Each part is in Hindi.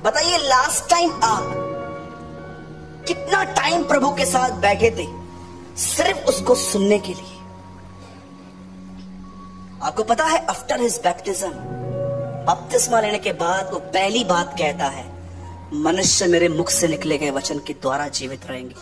बताइए लास्ट टाइम आप कितना टाइम प्रभु के साथ बैठे थे सिर्फ उसको सुनने के लिए? आपको पता है आफ्टर हिज बैप्टिज्म, बपतिस्मा लेने के बाद वो पहली बात कहता है, मनुष्य मेरे मुख से निकले गए वचन के द्वारा जीवित रहेंगे।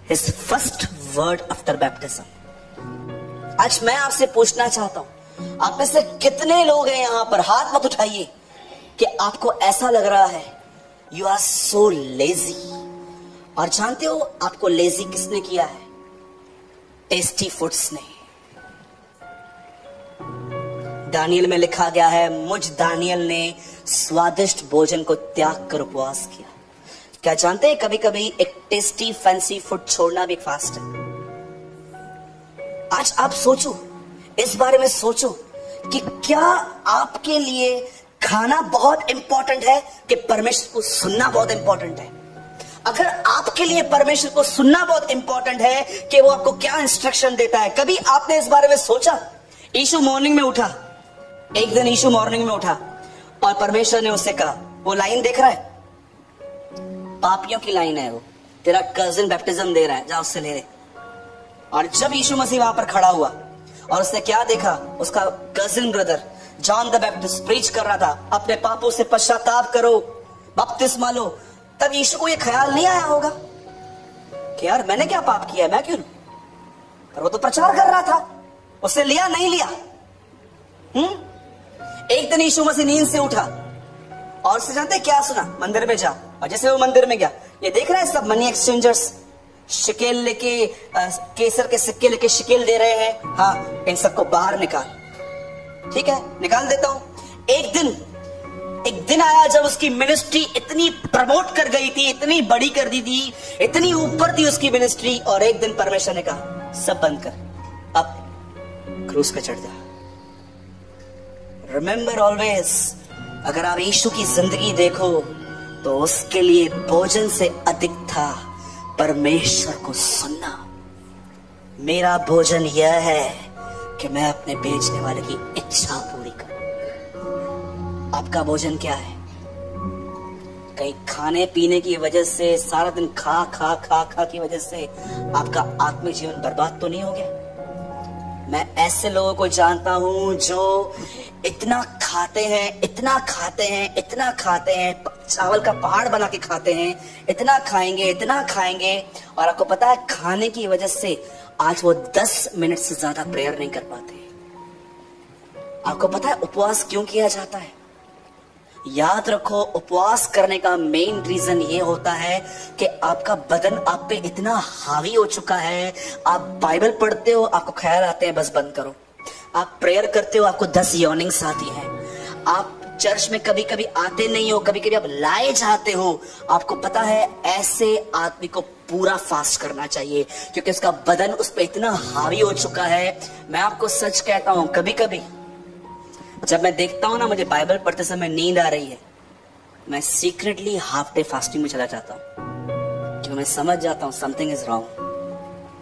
His first word after baptism. आज मैं आपसे पूछना चाहता हूं, आप में से कितने लोग हैं यहां पर, हाथ मत उठाइए, कि आपको ऐसा लग रहा है यू आर सो लेजी। और जानते हो आपको लेजी किसने किया है? टेस्टी फूड्स ने। दानियल में लिखा गया है, मुझ दानियल ने स्वादिष्ट भोजन को त्याग कर उपवास किया। क्या जानते हैं कभी कभी एक टेस्टी फैंसी फूड छोड़ना भी फास्ट है। आज आप सोचो, इस बारे में सोचो कि क्या आपके लिए खाना बहुत इंपॉर्टेंट है कि परमेश्वर को सुनना बहुत इंपॉर्टेंट है? अगर आपके लिए परमेश्वर को सुनना बहुत इंपॉर्टेंट है कि वो आपको क्या इंस्ट्रक्शन देता है, कभी आपने इस बारे में सोचा? यीशु मॉर्निंग में उठा, एक दिन यीशु मॉर्निंग में उठा और परमेश्वर ने उससे कहा, वो लाइन देख रहा है, पापियों की लाइन है, वो तेरा कजिन बैप्टिज्म दे रहा है, जा उससे ले ले। और जब यीशु मसीह वहां पर खड़ा हुआ और उसने क्या देखा, उसका cousin brother John the Baptist preach कर रहा था, अपने पापों से पश्चाताप करो, बपतिस्मा लो। तब यीशु को यह ख्याल नहीं आया होगा कि यार मैंने क्या पाप किया है, मैं क्यों? पर वो तो प्रचार कर रहा था, उसने लिया नहीं लिया। एक दिन यीशु मसीह नींद से उठा और उससे जानते क्या सुना, मंदिर में जा। और जैसे वो मंदिर में गया, ये देख रहा है सब मनी एक्सचेंजर्स शिकेल लेके, केसर के सिक्के लेके शिकेल दे रहे हैं, हाँ इन सबको बाहर निकाल। ठीक है, निकाल देता हूं। एक दिन आया जब उसकी मिनिस्ट्री इतनी प्रमोट कर गई थी, इतनी बड़ी कर दी थी, इतनी ऊपर थी उसकी मिनिस्ट्री, और एक दिन परमेश्वर ने कहा सब बंद कर, अब क्रूस पे चढ़ जा। रिमेंबर ऑलवेज, अगर आप यीशु की जिंदगी देखो तो उसके लिए भोजन से अधिक था परमेश्वर को सुनना। मेरा भोजन यह है कि मैं अपने बेचने वाले की इच्छा पूरी करूं। आपका भोजन क्या है? कहीं खाने पीने की वजह से, सारा दिन खा खा खा खा की वजह से आपका आत्मिक जीवन बर्बाद तो नहीं हो गया? मैं ऐसे लोगों को जानता हूं जो इतना खाते हैं, इतना खाते हैं, इतना खाते हैं, चावल का पहाड़ बना के खाते हैं, इतना खाएंगे, इतना खाएंगे, और आपको पता है खाने की वजह से आज वो 10 मिनट से ज्यादा प्रेयर नहीं कर पाते। आपको पता है उपवास क्यों किया जाता है? याद रखो, उपवास करने का मेन रीजन ये होता है कि आपका बदन आप पे इतना हावी हो चुका है। आप बाइबल पढ़ते हो, आपको ख्याल आते हैं बस बंद करो। आप प्रेयर करते हो, आपको 10 यॉर्निंग्स आती हैं। आप चर्च में कभी कभी आते नहीं हो, कभी कभी आप लाए जाते हो। आपको पता है ऐसे आदमी को पूरा फास्ट करना चाहिए क्योंकि उसका बदन उस पर इतना हावी हो चुका है। मैं आपको सच कहता हूं, कभी कभी जब मैं देखता हूं ना मुझे बाइबल पढ़ते समय नींद आ रही है, मैं सीक्रेटली हाफ डे फास्टिंग में चला जाता हूं क्योंकि मैं समझ जाता हूं समथिंग इज रॉन्ग।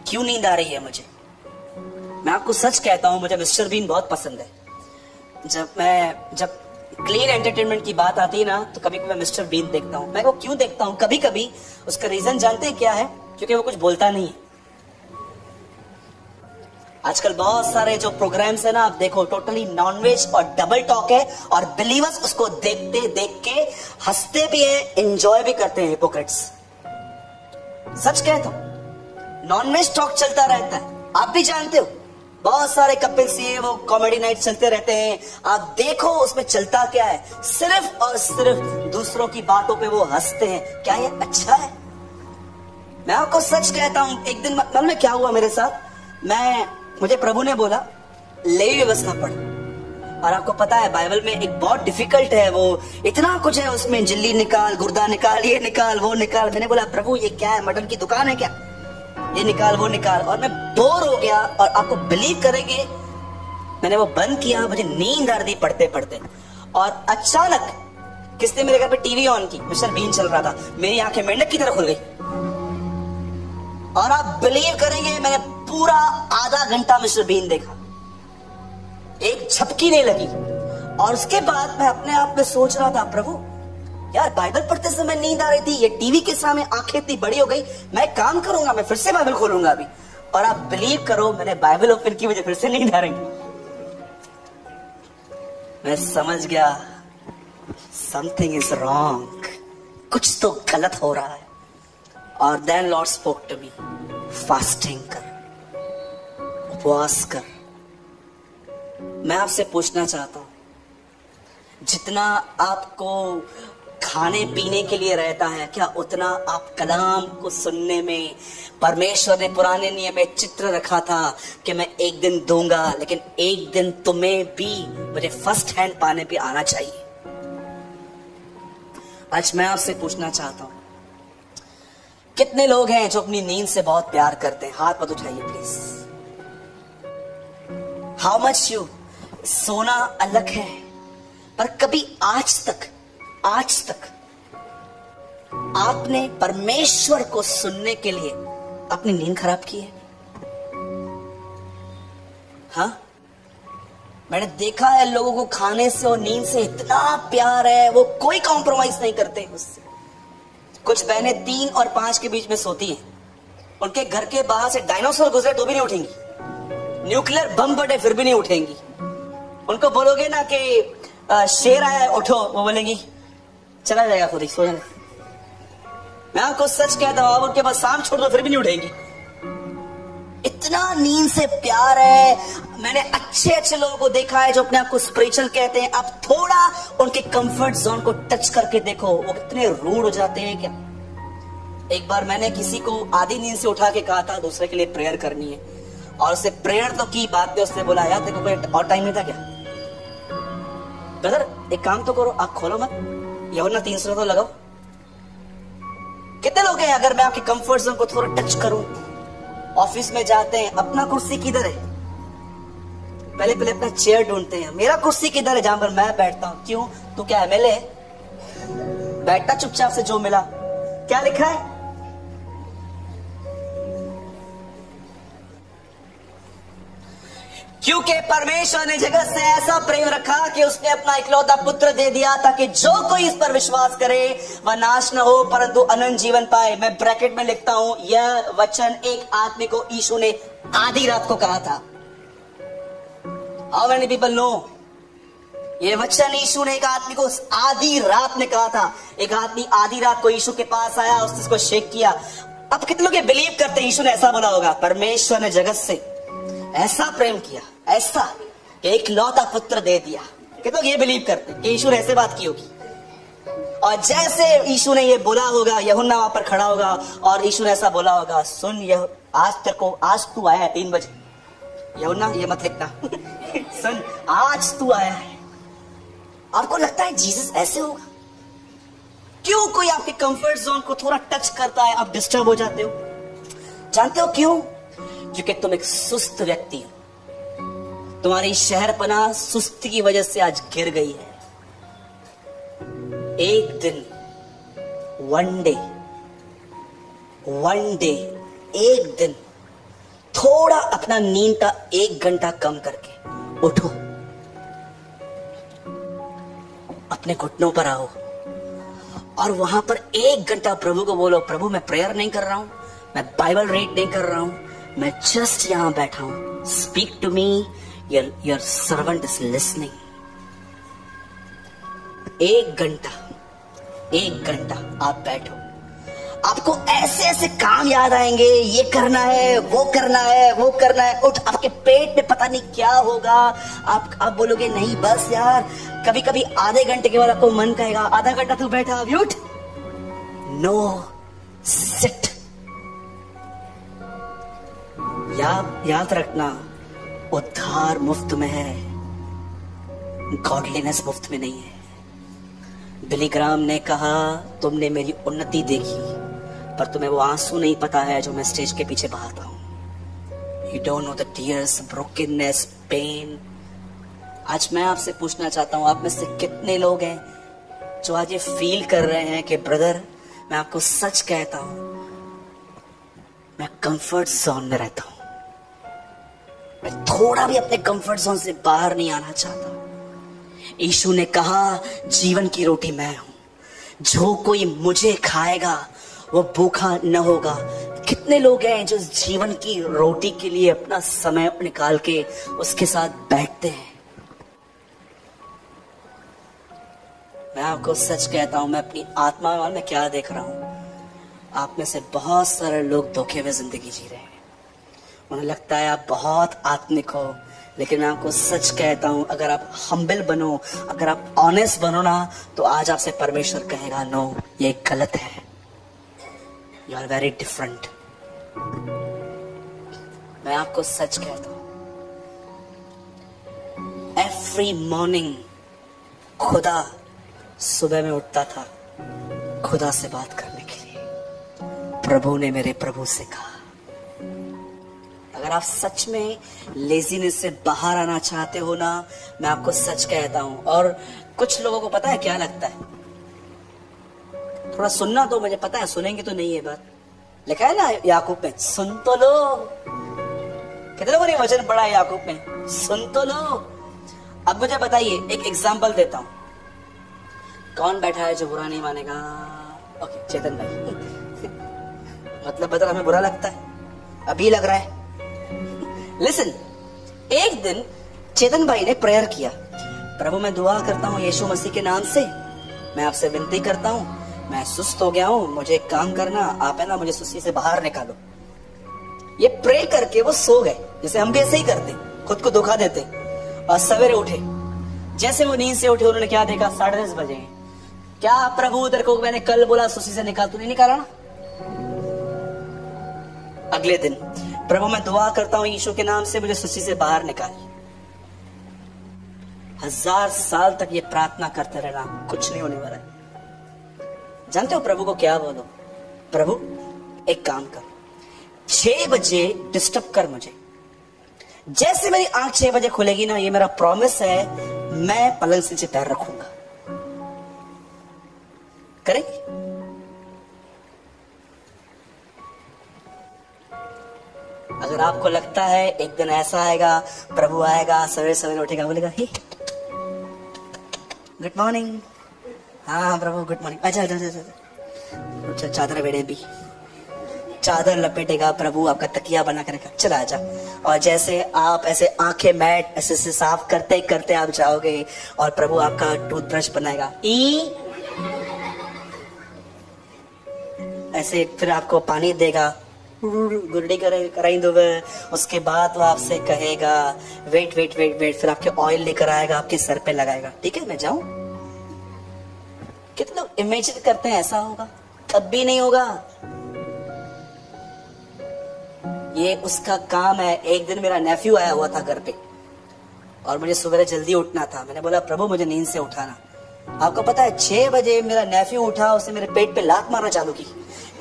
क्यों नींद आ रही है मुझे? मैं आपको सच कहता हूं, मुझे मिस्टर बीन बहुत पसंद है। जब क्लीन एंटरटेनमेंट की बात आती है ना, तो कभी कभी मैं मिस्टर बीन देखता हूं। मैं वो क्यों देखता हूं कभी कभी, उसका रीजन जानते हैं क्या है? क्योंकि वो कुछ बोलता नहीं है। आजकल बहुत सारे जो प्रोग्राम्स है ना, आप देखो टोटली नॉनवेज और डबल टॉक है, और बिलीवर्स उसको देख के हंसते भी हैं, एंजॉय भी करते हैं। हिपोक्रेट्स, सच कहता हूं, नॉनवेज टॉक चलता रहता है। आप भी जानते हो बहुत सारे कपिल्स ये वो कॉमेडी नाइट चलते रहते हैं। आप देखो उसमें चलता क्या है, सिर्फ और सिर्फ दूसरों की बातों पे वो हंसते हैं। क्या ये अच्छा है? मैं आपको सच कहता हूं, एक दिन मालूम में क्या हुआ मेरे साथ? मुझे प्रभु ने बोला ले व्यवस्था पढ़, और आपको पता है बाइबल में एक बहुत डिफिकल्ट है, वो इतना कुछ है उसमें, झिल्ली निकाल, गुर्दा निकाल, ये निकाल, वो निकाल। मैंने बोला प्रभु ये क्या है, मटन की दुकान है क्या? ये निकाल, वो निकाल, और मैं बोर हो गया। और आपको बिलीव करेंगे, मैंने वो बंद किया, मुझे नींद आ रही पढ़ते पढ़ते, और अचानक किसने मेरे घर पे टीवी ऑन की, मिस्टर बीन चल रहा था, मेरी आंखें मेंढक की तरह खुल गई। और आप बिलीव करेंगे, मैंने पूरा आधा घंटा मिस्टर बीन देखा, एक झपकी नहीं लगी। और उसके बाद मैं अपने आप में सोच रहा था, प्रभु यार बाइबल पढ़ते समय नींद आ रही थी, ये टीवी के सामने आंखें इतनी बड़ी हो गई, मैं काम करूंगा, मैं फिर से बाइबल खोलूंगा अभी। और आप बिलीव करो, मैंने बाइबल ओपन की, मुझे फिर से नींद आ रही। मैं समझ गया समथिंग इज रॉन्ग, कुछ तो गलत हो रहा है। और then lord spoke to me, fasting कर, उपवास कर। मैं आपसे पूछना चाहता हूं, जितना आपको खाने पीने के लिए रहता है, क्या उतना आप कलाम को सुनने में? परमेश्वर ने पुराने नियम में चित्र रखा था कि मैं एक दिन दूंगा, लेकिन एक दिन तुम्हें भी मुझे फर्स्ट हैंड पाने पे आना चाहिए। आज मैं आपसे पूछना चाहता हूं, कितने लोग हैं जो अपनी नींद से बहुत प्यार करते हैं? हाथ मत उठाइए प्लीज। How much you? सोना अलग है, पर कभी आज तक आपने परमेश्वर को सुनने के लिए अपनी नींद खराब की है? हाँ, मैंने देखा है लोगों को खाने से और नींद से इतना प्यार है, वो कोई कॉम्प्रोमाइज नहीं करते उससे। कुछ बहनें 3 और 5 के बीच में सोती हैं, उनके घर के बाहर से डायनासोर गुजरे तो भी नहीं उठेंगी, न्यूक्लियर बम फटे फिर भी नहीं उठेंगी। उनको बोलोगे ना कि शेर आया है उठो, वो बोलेंगी चला जाएगा खुद ही, सो जाएगा। मैं आपको सच कहता हूं, आप उनके पास शाम छोड़ दो फिर भी नहीं उठेगी। इतना नींद से प्यार है। मैंने अच्छे लोगों को देखा है जो अपने आप को स्पिरिचुअल कहते हैं, आप थोड़ा उनके कंफर्ट जोन को टच करके देखो, वो कितने रूड हो जाते हैं। क्या एक बार मैंने किसी को आधी नींद से उठा के कहा था दूसरे के लिए प्रेयर करनी है, और उससे प्रेयर तो की, बात में उसने बोला यार तेरे को कोई और टाइम नहीं था क्या? ब्रदर एक काम तो करो, आप खोलो मत, यूहन्ना 3 तो लगाओ। कितने लोग हैं, अगर मैं आपके कंफर्ट जोन को थोड़ा टच करूं, ऑफिस में जाते हैं, अपना कुर्सी किधर है, पहले अपना चेयर ढूंढते हैं, मेरा कुर्सी किधर है जहां पर मैं बैठता हूं। क्यों? तू क्या एमएलए है? बैठता चुपचाप से जो मिला। क्या लिखा है? क्योंकि परमेश्वर ने जगत से ऐसा प्रेम रखा कि उसने अपना इकलौता पुत्र दे दिया, ताकि जो कोई इस पर विश्वास करे वह नाश न हो परंतु अनंत जीवन पाए। मैं ब्रैकेट में लिखता हूं, यह वचन एक आदमी को यीशु ने आधी रात को कहा था। How many people know? ये वचन यीशु ने एक आदमी को आधी रात में कहा था। एक आदमी आधी रात को यीशु के पास आया, उसने उसको शेक किया। अब कितने लोग ये बिलीव करते हैं यीशु ने ऐसा बोला होगा? परमेश्वर ने जगत से ऐसा प्रेम किया, ऐसा कि एक लौता पुत्र दे दिया। कितने लोग ये बिलीव करते हैं कि यीशु ने ऐसे बात की होगी? और जैसे यीशु ने ये बोला होगा, यूहन्ना वहां पर खड़ा होगा और यीशु ने ऐसा बोला होगा, सुन यह आज तू आया है 3 बजे। यूहन्ना ये मत लिखना सुन आज तू आया है। आपको लगता है जीसस ऐसे होगा? क्यों कोई आपके कंफर्ट जोन को थोड़ा टच करता है आप डिस्टर्ब हो जाते हो? जानते हो क्यों? क्योंकि तुम एक सुस्त व्यक्ति हो। तुम्हारी शहरपना सुस्ती की वजह से आज गिर गई है। एक दिन वन डे एक दिन थोड़ा अपना नींद का 1 घंटा कम करके उठो, अपने घुटनों पर आओ और वहां पर 1 घंटा प्रभु को बोलो, प्रभु मैं प्रेयर नहीं कर रहा हूं, मैं बाइबल रीड नहीं कर रहा हूं, मैं जस्ट यहां बैठा हूं। Speak to me, your servant is listening. 1 घंटा आप बैठो, आपको ऐसे ऐसे काम याद आएंगे, ये करना है, वो करना है, वो करना है। उठ, आपके पेट में पता नहीं क्या होगा। आप बोलोगे नहीं बस यार। कभी कभी आधे घंटे के बाद आपको मन कहेगा आधा घंटा तू बैठा, अभी उठ। No, sit. याद रखना, उद्धार मुफ्त में है, गॉडलीनेस मुफ्त में नहीं है। बिली ग्राम ने कहा, तुमने मेरी उन्नति देखी पर तुम्हें वो आंसू नहीं पता है जो मैं स्टेज के पीछे बहाता हूं। You don't know the tears, brokenness, pain. आज मैं आपसे पूछना चाहता हूं, आप में से कितने लोग हैं जो आज ये फील कर रहे हैं कि ब्रदर मैं आपको सच कहता हूं, मैं कंफर्ट जोन में रहता हूं, मैं थोड़ा भी अपने कंफर्ट जोन से बाहर नहीं आना चाहता। यीशु ने कहा जीवन की रोटी मैं हूं, जो कोई मुझे खाएगा वो भूखा न होगा। कितने लोग हैं जो जीवन की रोटी के लिए अपना समय निकाल के उसके साथ बैठते हैं। मैं आपको सच कहता हूं, मैं अपनी आत्मा में क्या देख रहा हूं, आप में से बहुत सारे लोग धोखे में जिंदगी जी रहे हैं। उन्हें लगता है आप बहुत आत्मिक हो, लेकिन मैं आपको सच कहता हूं, अगर आप हम्बल बनो, अगर आप ऑनेस्ट बनो ना, तो आज आपसे परमेश्वर कहेगा नो, ये गलत है, यू आर वेरी डिफरेंट। मैं आपको सच कहता हूं, एवरी मॉर्निंग खुदा सुबह में उठता था खुदा से बात करने के लिए। प्रभु ने मेरे प्रभु से कहा। अगर आप सच में लेजीनेस से बाहर आना चाहते हो ना, मैं आपको सच कहता हूं। और कुछ लोगों को पता है क्या लगता है, थोड़ा सुनना तो, मुझे पता है सुनेंगे तो नहीं ये बात। लिखा है ना याकूब में, सुन तो लो। कितने लोगों ने वचन पढ़ा है याकूब में, सुन तो लो। अब मुझे बताइए, एक एग्जांपल देता हूं। कौन बैठा है जो बुरा नहीं मानेगा? ओके, चेतन भाई। मतलब बता, हमें बुरा लगता है, अभी लग रहा है। लिसन, एक दिन चेतन भाई ने प्रेयर किया, प्रभु मैं दुआ करता हूँ यीशु मसीह के नाम से, मैं आपसे विनती करता हूँ, मैं सुस्त हो गया हूँ, मुझे एक काम करना, आप है ना मुझे सुस्ती से बाहर निकालो। ये प्रे करके वो सो गए, जैसे हम भी ऐसे ही करते, खुद को धोखा देते। और सवेरे उठे, जैसे वो नींद से उठे, उन्होंने क्या देखा, 10:30 बजे। क्या प्रभु तेरे को मैंने कल बोला सुस्ती से निकाल, तू नहीं निकाला ना? अगले दिन, प्रभु मैं दुआ करता हूं यीशु के नाम से, मुझे सुस्ती से बाहर निकाल। 1000 साल तक ये प्रार्थना करते रहना, कुछ नहीं होने वाला है। जानते हो प्रभु को क्या बोलो, प्रभु एक काम कर, 6 बजे डिस्टर्ब कर मुझे। जैसे मेरी आंख 6 बजे खुलेगी ना, ये मेरा प्रॉमिस है, मैं पलंग से नीचे पैर रखूंगा। करेंगे? अगर आपको लगता है एक दिन ऐसा आएगा, प्रभु आएगा, सवेरे सवेरे उठेगा, बोलेगा हे गुड मॉर्निंग, हाँ प्रभु गुड मॉर्निंग, अच्छा अच्छा अच्छा, चादर बेड़े भी, चादर लपेटेगा प्रभु, आपका तकिया बना कर रखा, चला आजा। और जैसे आप ऐसे आंखें मैट ऐसे से साफ करते करते आप जाओगे, और प्रभु आपका टूथब्रश बनाएगा, ऐसे फिर आपको पानी देगा, गुरड़ी कराई दो। उसके बाद वो आपसे कहेगा वेट वेट वेट वेट, फिर आपके ऑयल लेकर आएगा, आपके सर पे लगाएगा। ठीक है, मैं जाऊं? कितने लोग इमेजिन करते हैं ऐसा होगा? कभी नहीं होगा। ये उसका काम है। एक दिन मेरा नेफ्यू आया हुआ था घर पे, और मुझे सुबह जल्दी उठना था। मैंने बोला प्रभु मुझे नींद से उठाना। आपको पता है 6 बजे मेरा नेफ्यू उठा, उसने मेरे पेट पे लात मारना चालू की।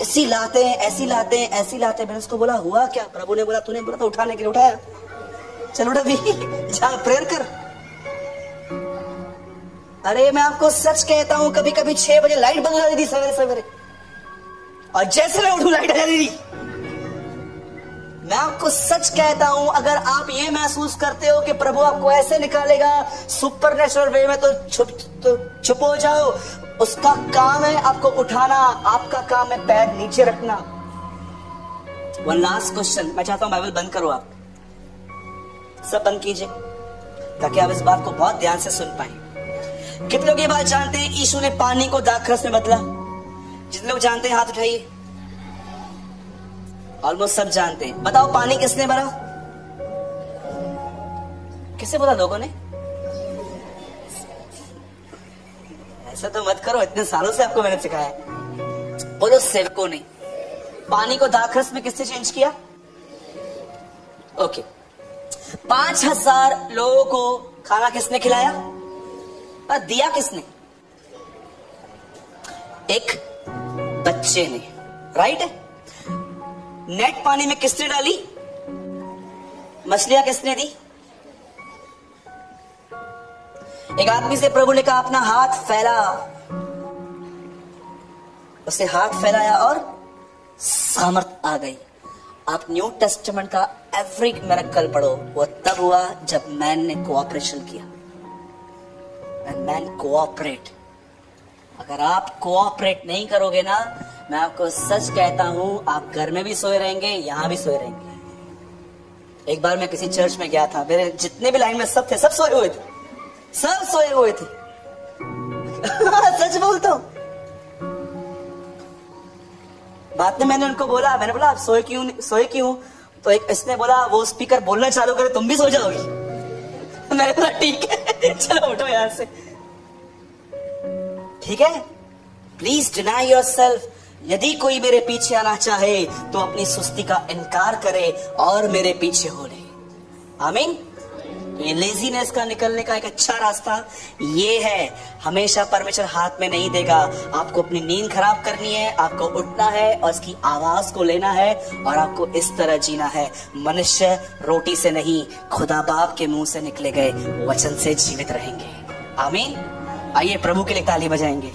ऐसी लाते हैं, ऐसी लाते हैं, ऐसी लाते हैं। मैंने उसको बोला हुआ क्या? प्रभु ने बोला तूने बोला था उठाने के लिए, उठाया, चल उठा भी, जा प्रेयर कर। अरे मैं आपको सच कहता हूं, कभी कभी 6 बजे लाइट बंद हो जाती थी सवेरे सवेरे, और जैसे मैं उठूं लाइट आ जाती थी। मैं आपको सच कहता हूं, अगर आप ये महसूस करते हो कि प्रभु आपको ऐसे निकालेगा सुपरनेचुरल वे में, तो चुप हो जाओ। उसका काम है आपको उठाना, आपका काम है पैर नीचे रखना। वन लास्ट क्वेश्चन, मैं चाहता हूं बाइबल बंद करो, आप सब बंद कीजिए, ताकि आप इस बात को बहुत ध्यान से सुन पाए। कितने लोग ये बात जानते हैं यीशु ने पानी को दाखरस में बदला? जितने लोग जानते हैं हाथ उठाइए। ऑलमोस्ट सब जानते हैं। बताओ पानी किसने भरा? किससे बोला लोगों ने? ऐसा तो मत करो, इतने सालों से आपको मैंने सिखाया। बोलो सेवकों ने। पानी को दाखरस में किसने चेंज किया? ओके। 5000 लोगों को खाना किसने खिलाया? दिया किसने? एक बच्चे ने, राइट है। नेट पानी में किसने डाली? मछलियां किसने दी? एक आदमी से प्रभु ने कहा अपना हाथ फैला, उसने हाथ फैलाया और सामर्थ आ गई। आप न्यू टेस्टामेंट का एवरी मिरेकल पढ़ो, वो तब हुआ जब मैन ने कोऑपरेशन किया। मैन कोऑपरेट, अगर आप कोऑपरेट नहीं करोगे ना, मैं आपको सच कहता हूं, आप घर में भी सोए रहेंगे, यहां भी सोए रहेंगे। एक बार मैं किसी चर्च में गया था, मेरे जितने भी लाइन में सब थे, सब सोए हुए थे, सब सोए हुए थे। सच बोलता हूं। बाद में मैंने उनको बोला, मैंने बोला आप सोए क्यों? तो एक इसने बोला वो स्पीकर बोलना चालू करे तुम भी सो जाओगी। मैंने बोला ठीक है, चलो उठो यहां से। ठीक है, प्लीज डिनाई योरसेल्फ। यदि कोई मेरे पीछे आना चाहे तो अपनी सुस्ती का इनकार करे और मेरे पीछे हो ले। आमीन। ये लेजीनेस का निकलने का एक अच्छा रास्ता ये है, हमेशा परमेश्वर हाथ में नहीं देगा। आपको अपनी नींद खराब करनी है, आपको उठना है और इसकी आवाज को लेना है और आपको इस तरह जीना है। मनुष्य रोटी से नहीं, खुदा बाप के मुंह से निकले गए वचन से जीवित रहेंगे। आमीन। आइए प्रभु के लिए ताली बजाएंगे।